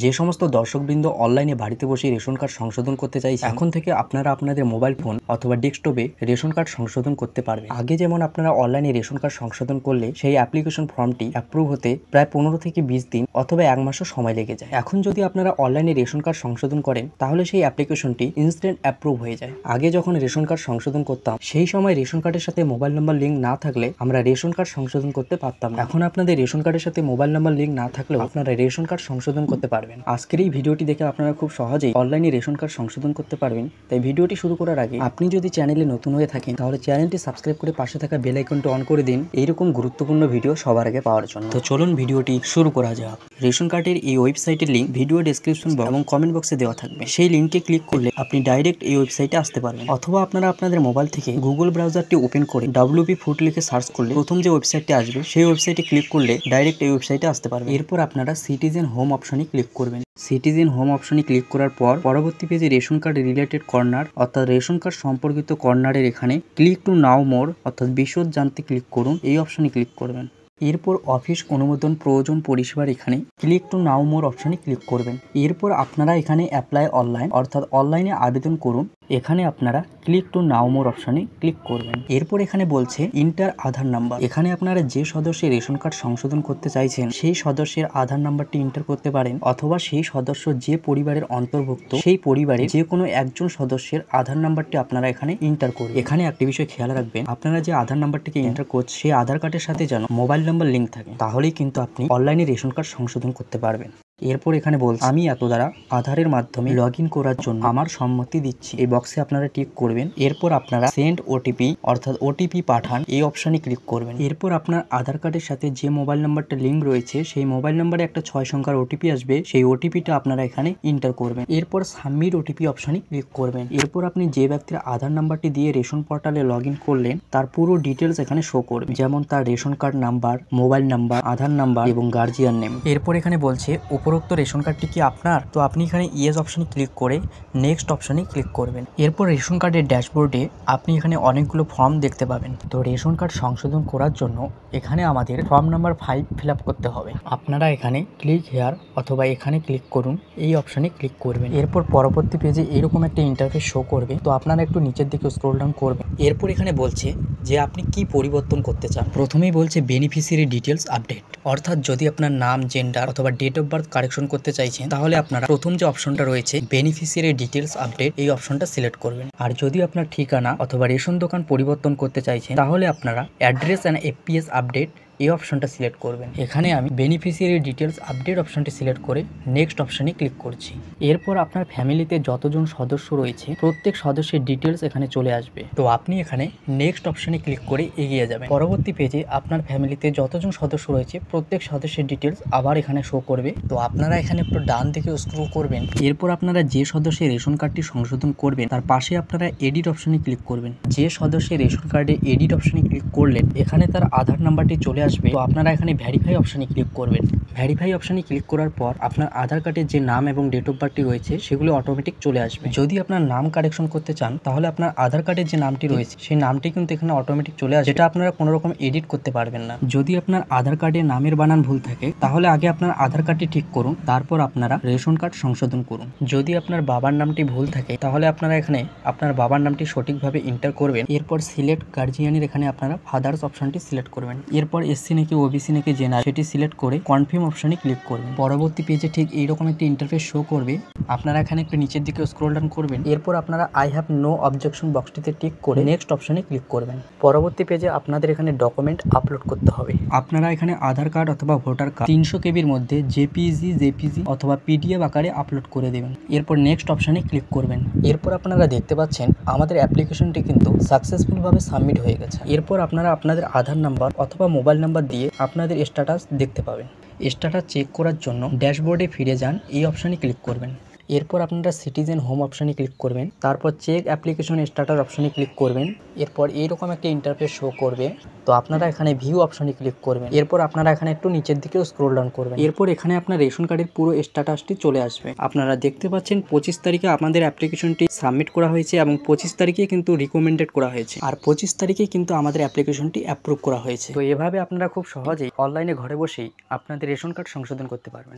যে সমস্ত দর্শকবৃন্দ অনলাইনে বাড়িতে বসে রেশন কার্ড সংশোধন করতে চাইছে, এখন থেকে আপনারা আপনাদের মোবাইল ফোন অথবা ডেস্কটপে রেশন কার্ড সংশোধন করতে পারবেন। আগে যেমন আপনারা অনলাইনে রেশন কার্ড সংশোধন করলে সেই অ্যাপ্লিকেশন ফর্মটি অ্যাপ্রুভ হতে প্রায় 15 থেকে 20 দিন অথবা 1 মাসও সময় লেগে যায়। এখন যদি আপনারা অনলাইনে রেশন কার্ড সংশোধন করেন তাহলে সেই অ্যাপ্লিকেশনটি ইনস্ট্যান্ট অ্যাপ্রুভ হয়ে যায়। আগে যখন রেশন কার্ড সংশোধন করতাম সেই সময় রেশন কার্ডের সাথে মোবাইল নাম্বার লিঙ্ক না থাকলে আমরা রেশন কার্ড সংশোধন করতে পারতাম না। এখন আপনাদের রেশন কার্ডের সাথে মোবাইল নাম্বার লিঙ্ক না থাকলেও আপনারা রেশন কার্ড সংশোধন করতে পারবেন। আজকের এই ভিডিওটি দেখে আপনারা খুব সহজেই অনলাইনে রেশন কার্ড সংশোধন করতে পারবেন। তাই ভিডিওটি শুরু করার আগে আপনি যদি চ্যানেলে নতুন হয়ে থাকেন তাহলে চ্যানেলটি সাবস্ক্রাইব করে পাশে থাকা বেল আইকনটি অন করে দিন এইরকম গুরুত্বপূর্ণ ভিডিও সবার আগে পাওয়ার জন্য। তো চলুন ভিডিওটি শুরু করা যাক। রেশন কার্ডের এই ওয়েবসাইটের লিঙ্ক ভিডিও ডেসক্রিপশন বক্স এবং কমেন্ট বক্সে দেওয়া থাকবে। সেই লিঙ্কে ক্লিক করলে আপনি ডাইরেক্ট এই ওয়েবসাইটে আসতে পারবেন, অথবা আপনারা আপনাদের মোবাইল থেকে গুগল ব্রাউজারটি ওপেন করে WP ফুড লিখে সার্চ করলে প্রথম যে ওয়েবসাইটটি আসবে সেই ওয়েবসাইটে ক্লিক করলে ডাইরেক্ট এই ওয়েবসাইটে আসতে পারবেন। এরপর আপনারা সিটিজেন হোম অপশনে ক্লিক করবেন। সিটিজেন হোম অপশনে ক্লিক করার পর পরবর্তী পেজে রেশন কার্ড রিলেটেড কর্নার অর্থাৎ রেশন কার্ড সম্পর্কিত কর্নারের এখানে ক্লিক টু নাও মোর অর্থাৎ বিশদ জানতে ক্লিক করুন, এই অপশনে ক্লিক করবেন। এরপর অফিস অনুমোদন প্রয়োজন পরিষেবার এখানে ক্লিক টু নাও মোর অপশনে ক্লিক করবেন। এরপর আপনারা এখানে অ্যাপ্লাই অনলাইন অর্থাৎ অনলাইনে আবেদন করুন, এখানে আপনারা ক্লিক টু নাও মোর অপশনে ক্লিক করবেন। এরপর এখানে বলছে ইন্টার আধার নাম্বার। এখানে আপনারা যে সদস্যের রেশন কার্ড সংশোধন করতে চাইছেন সেই সদস্যের আধার নাম্বারটি এন্টার করতে পারেন, অথবা সেই সদস্য যে পরিবারের অন্তর্ভুক্ত সেই পরিবারের যে কোনো একজন সদস্যের আধার নাম্বারটি আপনারা এখানে এন্টার করুন। এখানে একটি বিষয় খেয়াল রাখবেন, আপনারা যে আধার নাম্বারটিকে এন্টার করছেন সেই আধার কার্ডের সাথে যেন মোবাইল নাম্বার লিঙ্ক থাকে, তাহলেই কিন্তু আপনি অনলাইনে রেশন কার্ড সংশোধন করতে পারবেন। এরপর এখানে বলছে আমি এত দ্বারা আধারের মাধ্যমে লগ ইন করার জন্য আমার সম্মতি দিচ্ছি, এই বক্সে আপনারা টিক করবেন। এরপর আপনারা সেন্ড ওটিপি অর্থাৎ ওটিপি পাঠান এই অপশনে ক্লিক করবেন। এরপর আপনার আধার কার্ডের সাথে যে মোবাইল নাম্বারটা লিঙ্ক রয়েছে সেই মোবাইল নাম্বারে একটা 6 সংখ্যার ওটিপি আসবে, সেই ওটিপিটা আপনারা এখানে এন্টার করবেন। এরপর সাবমিট ওটিপি অপশনে ক্লিক করবেন। এরপর আপনি যে ব্যক্তির আধার নাম্বারটি দিয়ে রেশন পোর্টালে লগ ইন করলেন তার পুরো ডিটেলস এখানে শো করবে, যেমন তার ration card number, mobile number, Aadhaar number এবং গার্জিয়ান নেম। এরপর এখানে বলছে উপরোক্ত রেশন কার্ডটি কি আপনার, তো আপনি এখানে ইয়েস অপশনে ক্লিক করে নেক্সট অপশনে ক্লিক করবেন। এরপর রেশন কার্ডের ড্যাশবোর্ডে আপনি এখানে অনেকগুলো ফর্ম দেখতে পাবেন। তো রেশন কার্ড সংশোধন করার জন্য এখানে আমাদের ফর্ম নাম্বার 5 ফিল আপ করতে হবে। আপনারা এখানে ক্লিক হেয়ার অথবা এখানে ক্লিক করুন, এই অপশনে ক্লিক করবেন। এরপর পরবর্তী পেজে এরকম একটা ইন্টারফেস শো করবে, তো আপনারা একটু নিচের দিকে স্ক্রল ডাউন করবেন। এরপর এখানে বলছে যে আপনি কি পরিবর্তন করতে চান। প্রথমেই বলছে বেনিফিশিয়ারি ডিটেলস আপডেট, অর্থাৎ যদি আপনার নাম, জেন্ডার অথবা ডেট অফ বার্থ কারেকশন করতে চাইছেন তাহলে আপনারা প্রথম যে অপশনটা রয়েছে বেনিফিশিয়ারি ডিটেলস আপডেট এই অপশনটা সিলেক্ট করবেন। আর যদি আপনার ঠিকানা অথবা রেশন দোকান পরিবর্তন করতে চাইছেন তাহলে আপনারা অ্যাড্রেস অ্যান্ড FPS আপডেট এই অপশনটা সিলেক্ট করবেন। এখানে আমি বেনিফিশিয়ারি ডিটেলস আপডেট অপশনটি সিলেক্ট করে নেক্সট অপশনে ক্লিক করছি। এরপর আপনার ফ্যামিলিতে যতজন সদস্য রয়েছে প্রত্যেক সদস্যের ডিটেলস এখানে চলে আসবে, তো আপনি এখানে নেক্সট অপশনে ক্লিক করে এগিয়ে যাবেন। পরবর্তী পেজে আপনার ফ্যামিলিতে যতজন সদস্য রয়েছে প্রত্যেক সদস্যের ডিটেলস আবার এখানে শো করবে, তো আপনারা এখানে একটু ডান দিকে স্ক্রল করবেন। এরপর আপনারা যে সদস্যের রেশন কার্ডটি সংশোধন করবেন তার পাশে আপনারা এডিট অপশনে ক্লিক করবেন। যে সদস্যের রেশন কার্ডে এডিট অপশনে ক্লিক করলেন এখানে তার আধার নাম্বারটি চলে আসবে, তো আপনারা এখানে ভেরিফাই অপশনে ক্লিক করবেন। ভেরিফাই অপশনে ক্লিক করার পর আপনার আধার কার্ডের যে নাম এবং ডেট অফ বার্থটি রয়েছে সেগুলো অটোমেটিক চলে আসবে। যদি আপনার নাম কারেকশন করতে চান তাহলে আপনার আধার কার্ডের যে নামটি রয়েছে সেই নামটি কিন্তু এখানে অটোমেটিক চলে আসবে, যেটা আপনারা কোনো রকম এডিট করতে পারবেন না। যদি আপনার আধার কার্ডের নামের বানান ভুল থাকে তাহলে আগে আপনার আধার কার্ডটি ঠিক করুন, তারপর আপনারা রেশন কার্ড সংশোধন করুন। যদি আপনার বাবার নামটি ভুল থাকে তাহলে আপনারা এখানে আপনার বাবার নামটি সঠিকভাবে এন্টার করবেন। এরপর সিলেক্ট গার্জিয়ানের এখানে আপনারা ফাদার্স অপশনটি সিলেক্ট করবেন। এরপর SC নাকি OBC নাকি জেনারেল সেটি সিলেক্ট করে কনফার্ম অপশনে ক্লিক করবেন। পরবর্তী পেজে ঠিক এইরকম একটি ইন্টারফেস শো করবে, আপনারা এখানে একটু নিচের দিকে স্ক্রল ডাউন করবেন। এরপর আপনারা আই হ্যাভ নো অবজেকশন বক্সটিতে টিক করে নেক্সট অপশনে ক্লিক করবেন। পরবর্তী পেজে আপনাদের এখানে ডকুমেন্ট আপলোড করতে হবে। আপনারা এখানে আধার কার্ড অথবা ভোটার কার্ড 300 কেবির মধ্যে JPG অথবা PDF আকারে আপলোড করে দেবেন। এরপর নেক্সট অপশনে ক্লিক করবেন। এরপর আপনারা দেখতে পাচ্ছেন আমাদের অ্যাপ্লিকেশনটি কিন্তু সাকসেসফুলভাবে সাবমিট হয়ে গেছে। এরপর আপনারা আপনাদের আধার নাম্বার অথবা মোবাইল নাম্বার দিয়ে আপনাদের স্ট্যাটাস দেখতে পাবেন। স্ট্যাটাস চেক করার জন্য ড্যাশবোর্ডে ফিরে যান, এই অপশনে ক্লিক করবেন। এরপর আপনারা সিটিজেন হোম অপশনে ক্লিক করবেন, তারপর চেক অ্যাপ্লিকেশন স্ট্যাটাস অপশনে ক্লিক করবেন। এরপর এইরকম একটা ইন্টারফেস শো করবে, তো আপনারা এখানে ভিউ অপশনে ক্লিক করবেন। এরপর আপনারা এখানে একটু নিচের দিকেও স্ক্রল ডাউন করবেন। এরপর এখানে আপনার রেশন কার্ডের পুরো স্ট্যাটাসটি চলে আসবে। আপনারা দেখতে পাচ্ছেন 25 তারিখে আমাদের অ্যাপ্লিকেশনটি সাবমিট করা হয়েছে এবং 25 তারিখে কিন্তু রিকমেন্ডেড করা হয়েছে, আর 25 তারিখে কিন্তু আমাদের অ্যাপ্লিকেশনটি অ্যাপ্রুভ করা হয়েছে। তো এভাবে আপনারা খুব সহজেই অনলাইনে ঘরে বসেই আপনাদের রেশন কার্ড সংশোধন করতে পারবেন।